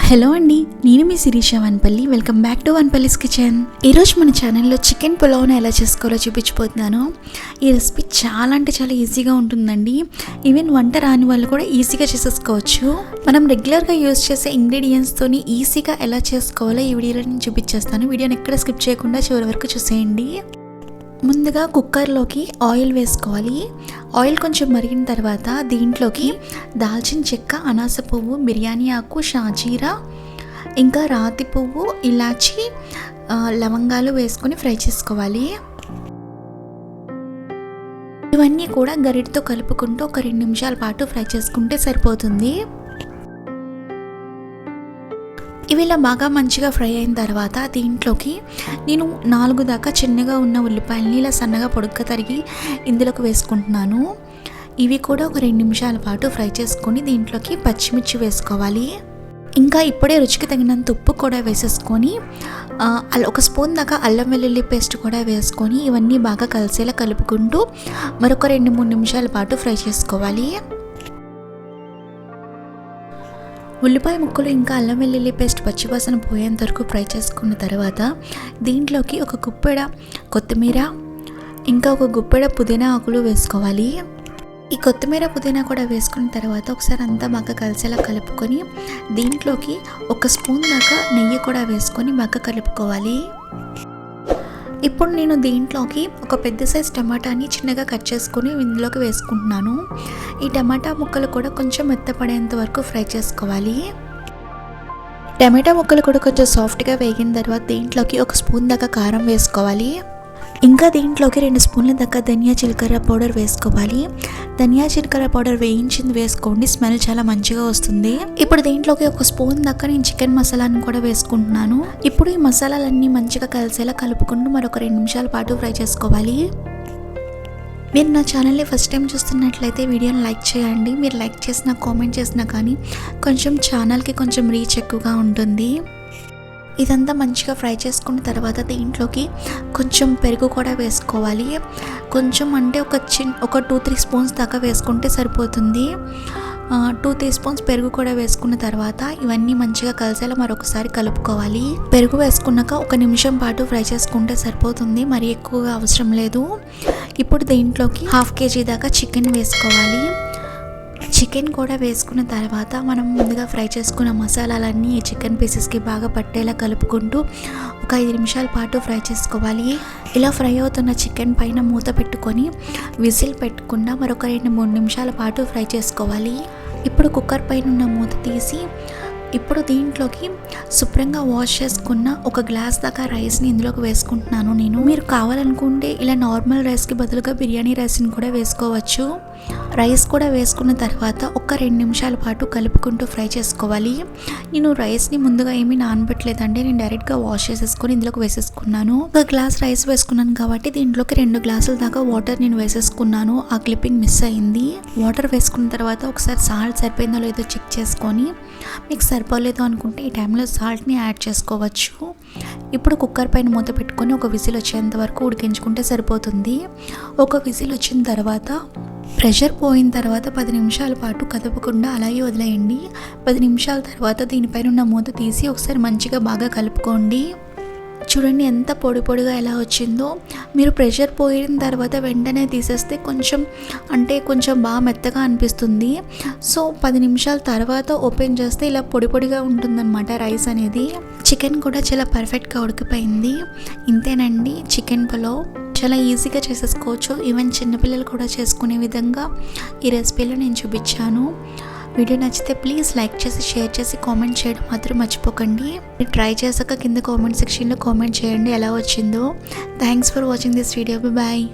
Hello అండి, నేను మీ Sirisha Vanpalli. Welcome back to Vanpalli's kitchen. ఈరోజు మన ఛానల్లో చికెన్ పులావ్ను ఎలా చేసుకోవాలో చూపించిపోతున్నాను. ఈ రెసిపీ చాలా అంటే చాలా ఈజీగా ఉంటుందండి. ఈవెన్ వంట రాని వాళ్ళు కూడా ఈజీగా చేసేసుకోవచ్చు. మనం రెగ్యులర్గా యూజ్ చేసే ఇంగ్రీడియంట్స్తోని ఈజీగా ఎలా చేసుకోవాలో ఈ వీడియోలో నేను చూపించేస్తాను. వీడియోని ఎక్కడ స్కిప్ చేయకుండా చివరి వరకు చూసేయండి. ముందుగా కుక్కర్లోకి ఆయిల్ వేసుకోవాలి. ఆయిల్ కొంచెం మరిగిన తర్వాత దీంట్లోకి దాల్చిన చెక్క, అనాస పువ్వు, బిర్యానీ ఆకు, షాజీరా, ఇంకా రాతి పువ్వు, ఇలాచి, లవంగాలు వేసుకొని ఫ్రై చేసుకోవాలి. ఇవన్నీ కూడా గరిటతో కలుపుకుంటూ ఒక 2 నిమిషాల పాటు ఫ్రై చేసుకుంటే సరిపోతుంది. ఇవి ఇలా బాగా మంచిగా ఫ్రై అయిన తర్వాత దీంట్లోకి నేను 4 దాకా చిన్నగా ఉన్న ఉల్లిపాయలని ఇలా సన్నగా పొడుగ్గా తరిగి ఇందులోకి వేసుకుంటున్నాను. ఇవి కూడా ఒక 2 నిమిషాల పాటు ఫ్రై చేసుకొని దీంట్లోకి పచ్చిమిర్చి వేసుకోవాలి. ఇంకా ఇప్పుడే రుచికి తగినంత ఉప్పు కూడా వేసేసుకొని ఒక స్పూన్ దాకా అల్లం వెల్లుల్లి పేస్ట్ కూడా వేసుకొని ఇవన్నీ బాగా కలిసేలా కలుపుకుంటూ మరొక 2-3 నిమిషాల పాటు ఫ్రై చేసుకోవాలి. ఉల్లిపాయ ముక్కలు ఇంకా అల్లం వెల్లుల్లి పేస్ట్ పచ్చివాసన పోయేంత వరకు ఫ్రై చేసుకున్న తర్వాత దీంట్లోకి ఒక గుప్పెడ కొత్తిమీర, ఇంకా ఒక గుప్పెడ పుదీనా ఆకులు వేసుకోవాలి. ఈ కొత్తిమీర పుదీనా కూడా వేసుకున్న తర్వాత ఒకసారి అంతా బాగా కలిసేలా కలుపుకొని దీంట్లోకి ఒక స్పూన్ దాకా నెయ్యి కూడా వేసుకొని బాగా కలుపుకోవాలి. ఇప్పుడు నేను దీంట్లోకి ఒక పెద్ద సైజ్ టమాటాని చిన్నగా కట్ చేసుకుని ఇందులోకి వేసుకుంటున్నాను. ఈ టమాటా ముక్కలు కూడా కొంచెం మెత్తపడేంత వరకు ఫ్రై చేసుకోవాలి. టమాటా ముక్కలు కూడా కొంచెం సాఫ్ట్గా వేగిన తర్వాత దీంట్లోకి ఒక స్పూన్ దాకా కారం వేసుకోవాలి. ఇంకా దీంట్లోకి 2 స్పూన్ల దాకా ధనియా జీలకర్ర పౌడర్ వేసుకోవాలి. ధనియా జీలకర్ర పౌడర్ వేయించింది వేసుకోండి, స్మెల్ చాలా మంచిగా వస్తుంది. ఇప్పుడు దీంట్లోకి ఒక స్పూన్ దాకా నేను చికెన్ మసాలాను కూడా వేసుకుంటున్నాను. ఇప్పుడు ఈ మసాలాలన్నీ మంచిగా కలిసేలా కలుపుకుంటూ మరొక 2 నిమిషాల పాటు ఫ్రై చేసుకోవాలి. మీరు నా ఛానల్ని ఫస్ట్ టైం చూస్తున్నట్లయితే వీడియోని లైక్ చేయండి. మీరు లైక్ చేసినా కామెంట్ చేసినా కానీ కొంచెం ఛానల్కి కొంచెం రీచ్ ఎక్కువగా ఉంటుంది. ఇదంతా మంచిగా ఫ్రై చేసుకున్న తర్వాత దీంట్లోకి కొంచెం పెరుగు కూడా వేసుకోవాలి. కొంచెం అంటే ఒక 2-3 స్పూన్స్ దాకా వేసుకుంటే సరిపోతుంది. 2-3 స్పూన్స్ పెరుగు కూడా వేసుకున్న తర్వాత ఇవన్నీ మంచిగా కలిసేలా మరొకసారి కలుపుకోవాలి. పెరుగు వేసుకున్నాక 1 నిమిషం పాటు ఫ్రై చేసుకుంటే సరిపోతుంది, మరీ ఎక్కువగా అవసరం లేదు. ఇప్పుడు దీంట్లోకి 1/2 kg దాకా చికెన్ వేసుకోవాలి. చికెన్ కూడా వేసుకున్న తర్వాత మనం ముందుగా ఫ్రై చేసుకున్న మసాలాలన్నీ ఈ చికెన్ పీసెస్కి బాగా పట్టేలా కలుపుకుంటూ ఒక 5 నిమిషాల పాటు ఫ్రై చేసుకోవాలి. ఇలా ఫ్రై అవుతున్న చికెన్ పైన మూత పెట్టుకొని విజిల్ పెట్టకుండా మరొక 2-3 నిమిషాల పాటు ఫ్రై చేసుకోవాలి. ఇప్పుడు కుక్కర్ పైన ఉన్న మూత తీసి ఇప్పుడు దీంట్లోకి శుభ్రంగా వాష్ చేసుకున్న 1 గ్లాస్ దాకా రైస్ని ఇందులోకి వేసుకుంటున్నాను నేను. మీరు కావాలనుకుంటే ఇలా నార్మల్ రైస్కి బదులుగా బిర్యానీ రైస్ని కూడా వేసుకోవచ్చు. రైస్ కూడా వేసుకున్న తర్వాత ఒక 2 నిమిషాల పాటు కలుపుకుంటూ ఫ్రై చేసుకోవాలి. నేను రైస్ని ముందుగా ఏమీ నానబెట్టలేదండి, నేను డైరెక్ట్గా వాష్ చేసేసుకొని ఇందులోకి వేసేసుకున్నాను. 1 గ్లాస్ రైస్ వేసుకున్నాను కాబట్టి దీంట్లోకి 2 గ్లాసుల దాకా వాటర్ నేను వేసేసుకున్నాను. ఆ క్లిప్పింగ్ మిస్ అయింది. వాటర్ వేసుకున్న తర్వాత ఒకసారి సాల్ట్ సరిపోయిందో లేదో చెక్ చేసుకొని మీకు సరిపోలేదు అనుకుంటే ఈ టైంలో సాల్ట్ని యాడ్ చేసుకోవచ్చు. ఇప్పుడు కుక్కర్ పైన మూత పెట్టుకొని ఒక విజిల్ వచ్చేంత వరకు ఉడికించుకుంటే సరిపోతుంది. ఒక విజిల్ వచ్చిన తర్వాత ప్రెషర్ పోయిన తర్వాత 10 నిమిషాల పాటు కదపకుండా అలాగే వదిలేయండి. 10 నిమిషాల తర్వాత దీనిపైన ఉన్న మూత తీసి ఒకసారి మంచిగా బాగా కలుపుకోండి. చూడండి ఎంత పొడి పొడిగా ఎలా వచ్చిందో. మీరు ప్రెషర్ పోయిన తర్వాత వెంటనే తీసేస్తే కొంచెం బాగా మెత్తగా అనిపిస్తుంది. సో 10 నిమిషాల తర్వాత ఓపెన్ చేస్తే ఇలా పొడి పొడిగా ఉంటుందన్నమాట రైస్ అనేది. చికెన్ కూడా చాలా పర్ఫెక్ట్గా ఉడికిపోయింది. ఇంతేనండి చికెన్ పులావ్. చాలా ఈజీగా చేసేసుకోవచ్చు. ఈవెన్ చిన్నపిల్లలు కూడా చేసుకునే విధంగా ఈ రెసిపీలో నేను చూపించాను. వీడియో నచ్చితే ప్లీజ్ లైక్ చేసి షేర్ చేసి కామెంట్ చేయడం మాత్రం మర్చిపోకండి. ట్రై చేశాక కింద కామెంట్ సెక్షన్లో కామెంట్ చేయండి ఎలా వచ్చిందో. Thanks for watching this video. Bye.